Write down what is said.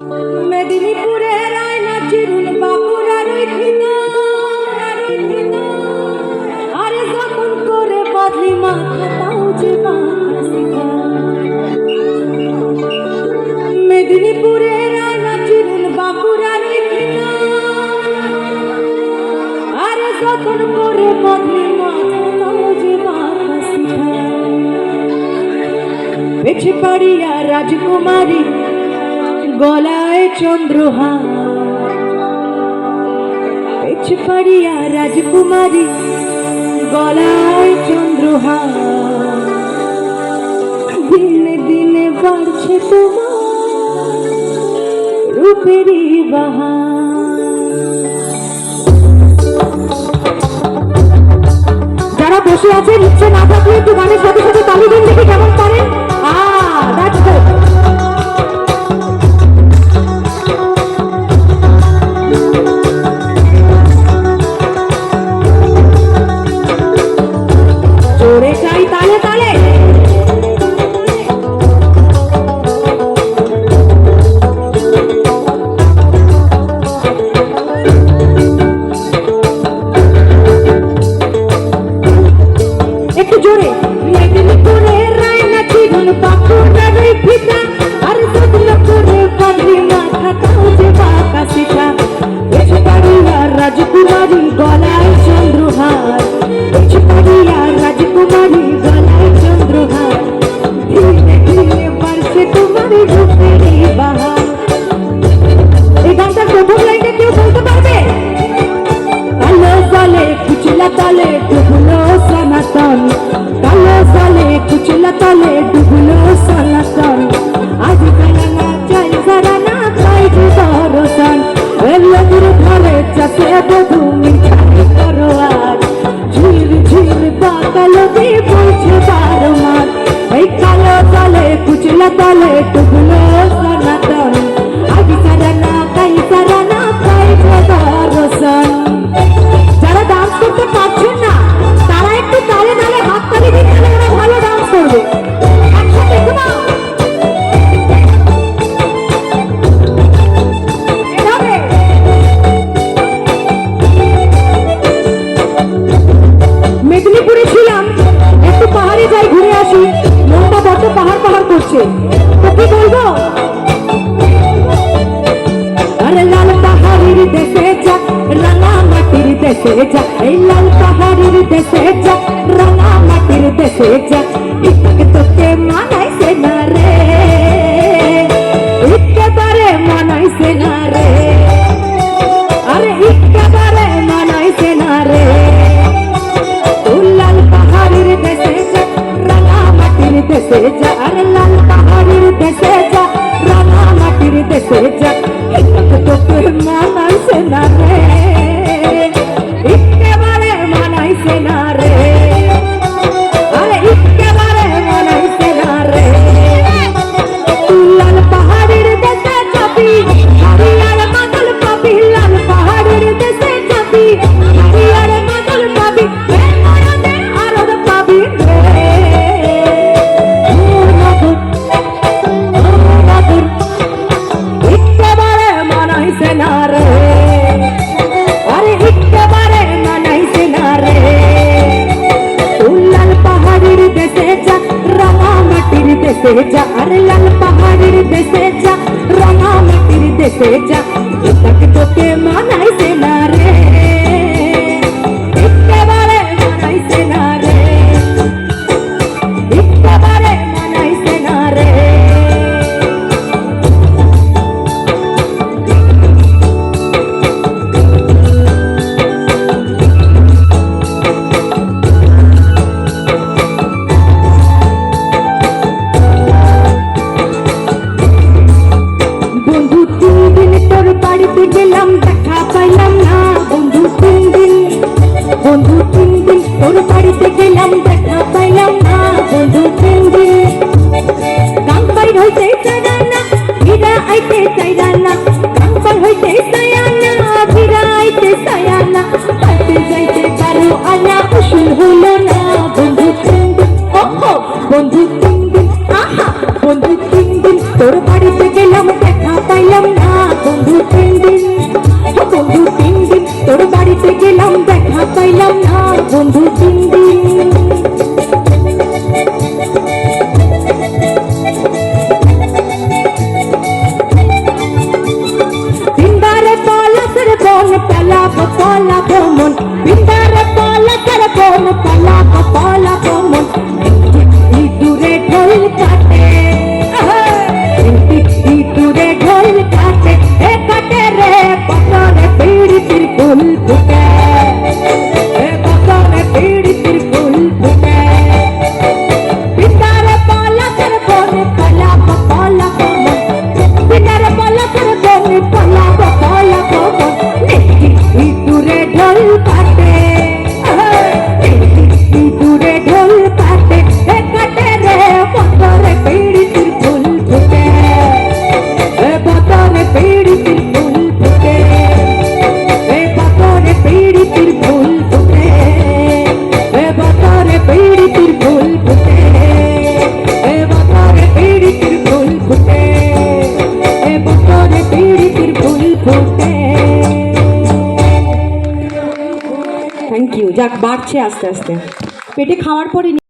মেদিনীপুরের আয়না চিরুন বাঁকুড়ার আরে যখন করে বদলি মাথা তাও যে মেদিনীপুরের আয়না চিরুন বাঁকুড়ার আরে যখন করে বদলি মাথা তাও যে পেছে পাড়িয়া রাজকুমারী গলায় চন্দ্রহার পেছে পাড়িয়া রাজকুমারী গলায় চন্দ্রহার দিনে দিনে বাড়ছে তোমার রূপেরই বাহার। যারা বসে আছেন ইচ্ছে না থাকলে একটু গানের সাথে সাথে তালি দিন, দেখি কেমন পারেন। That's good. জোরে চাই তালে তালে। একটু জোরে। মেদিনীপুরের রায়না চিরুন বাঁকুড়ার ফিতা আর যত্ন করে বদলি মাথা তাও যে বাঁকা সিটা পেছে পাড়িয়া রাজকুমারী গলায় চন্দ্রহার পেছে পাড়িয়া রাজকুমারী গলায় চন্দ্রহার ধীরে ধীরে বাড়ছে তোমার রূপেরই বাহার। এই গানটার প্রথম লাইনটা কেউ বলতে পারবে? কালো জলে কুচলা তলে ডুবলো সনাতন, কালো জলে কুচলা তলে ডুবলো সনাতন, আজ কালানা চাই সারানা তাই যে দরসন এলগুর ঘরে চাষে বধু মিঠাই করো আর ঝিল ঝিল বাকালো দিয়ে বলছে বারমার। এই কালো জলে কুচলা তলে ডুবলো সনাতন, আজ সারানা তাই যে দরসন। যারা ডান্স করতে পারছেন না তারা একটু তালে তালে হাত তালি দিন, ওরা ভালো ডান্স করবে। একসাথে ঘুমাও। মেদিনীপুরে ছিলাম, একটু পাহাড়ে যাই ঘুরে আসি, মনটা বড্ড পাহাড় পাহাড় করছে, তো কি বলবো? আরে লাল পাহাড়ির দেশে যা রাঙা মাটির দেশে যা, এই লাল পাহাড়ির দেশে যা রাঙা মাটির দেশে যা, ইটকে তোকে মানাইছে না রে, একেবারে মানাইছে না রে, আরে একেবারে মানাইছে না রে। লাল পাহাড়ির দেশে যা রাঙা মাটির দেশে যা, আরে লাল পাহাড়ির দেশে যা রাঙা মাটির দেশে যা, তোকে মানাইছে না রে, একেবারে মানাইছে না রে, আরে একেবারে মানাইছে না রে। লাল পাহাড়ের দেশে যাবি হারিয়ার মাদল পাবি, লাল পাহাড়ের দেশে যাবি হারিয়ার মাদল পাবি, মরদে আরদ পাবি রে। একেবারে মানাইছে না রে, আরে একেবারে মানাইছে না রে। লাল পাহাড়ের দেশে যা রাঙা মাটির দেশে যা, আরে লাল পাহাড়ের দেশে যা রাঙা মাটির দেশে যা, এটাকে তোকে মানাইছে না রে, একেবারে মানাইছে না রে, একেবারে মানাইছে না রে। বন্ধু 3 দিন তোর বাড়িতে গেলাম, দেখা পাইলাম না। বন্ধু 3 দিন তোর বাড়িতে গেলাম, দেখা পাইলাম না। বন্ধু 3 দিন গান বাইর হইতে চাইরা না, ভিড়া আইতে চাইরা না, গান বাইর হইতে চাইরা না, ভিড়া আইতে চাইরা না, হাতে যাইতে পারো আনা উসুল হলো না। বন্ধু 3 দিন, বন্ধু 3 দিন, আহা বন্ধু 3 দিন তোর বাড়িতে গেলাম, দেখা পাইলাম না। বাড়িতে গেলাম দেখা পাইলাম না বন্ধু 3 দিন। বিন্দারে পলাশের বন পালাবো পালাবো মন, বিন্দারে পলাশের বন পালাবো পালাবো মন। দূরে ঢোল কাটে দূরে ঢোল কাটে এ কাটে রে পতরে পীড়িতির ফুল ফুটে, এ পতরে পীড়িতির ফুল ফুটে। বিন্দারে পলাশের বন পালাবো পালাবো মন, বিন্দারে পলাশের বন পালাবো পালাবো মন। দূরে ঢোল কাটে দূরে ঢোল কাটে এ কাটে রে পতরে পীড়িতির ফুল ফুটে, এ পতরে পীড়িতির ফুল ফুটে, এ পতরে পীড়িতির ফুল ফুটে, এ পতরে পীড়িতির ফুল ফুটে, এ পতরে পীড়িতির ফুল ফুটে, এ পতরে পীড়িতির ফুল ফুটে। Thank you. যাক, বাড়ছে আস্তে আস্তে, পেটে খাওয়ার পরে